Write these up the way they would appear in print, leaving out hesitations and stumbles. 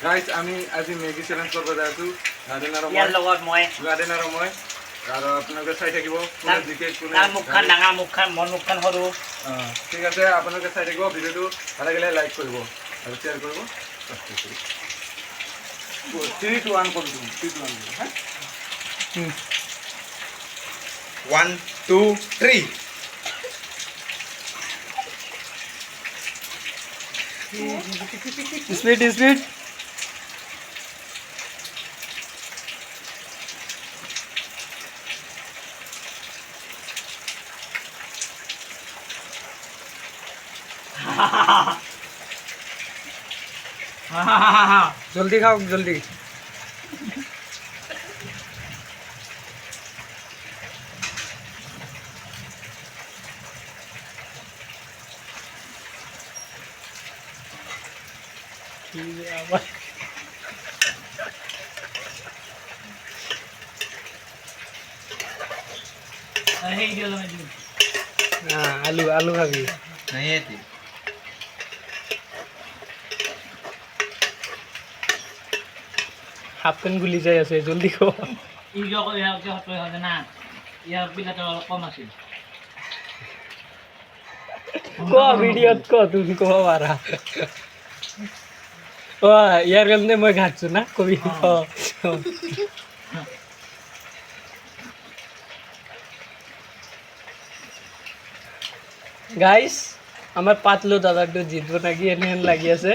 Guys আমি আজি Maggi challenge কৰিব যাই আছো গাৰ্ডেনাৰ মই আৰু আপোনালোকে চাই থাকিব কোনে জিকে কোনে মুখখন ডাঙৰ মুখখন মন মুখখন সৰু ঠিক আছে আপোনালোকে চাই থাকিব ভিডিঅ'টো ভাল লাগিলে লাইক কৰিব আৰু শ্বেয়াৰ কৰিব সাবস্ক্ৰাইব কৰিব 3 to 1 কৰি দিম 3 to 1 হা 1 2 3 Speed. जल्दी खाओ जल्दी आलू खाबी नहीं है हाफ पेन गुली जाय আছে জলদি খো ভিডিঅ'ত ক তুমি কব পাৰা ইয়াৰ কাৰণে মই ঘাটছো না কবি গাইস আমার পাতলু দাদাটো জিতব নাকি এনে লাগি আছে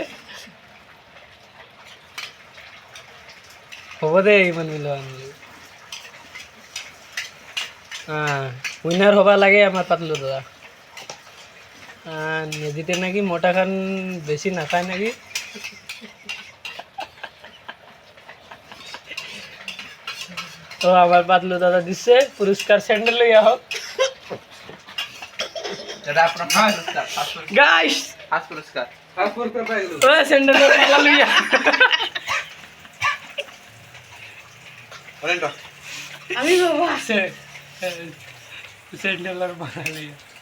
হ'ব দে ইমান মিলোৱা উইনাৰ হবা লাগে আমার পাতলু দাদা নেজিতে নাকি মোটা খান বেশি নাখায় নাকি তো আমার পাতলু দাদা দিচ্ছে পুরস্কার স্যান্ডেল লইয়া হোক दादा अपना গাইস फास्ट पुरस्कार পাইলো ও স্যান্ডেল লইয়া बोलें तो আমি বাবা আছে স্যান্ডেল আর বানাই লইয়া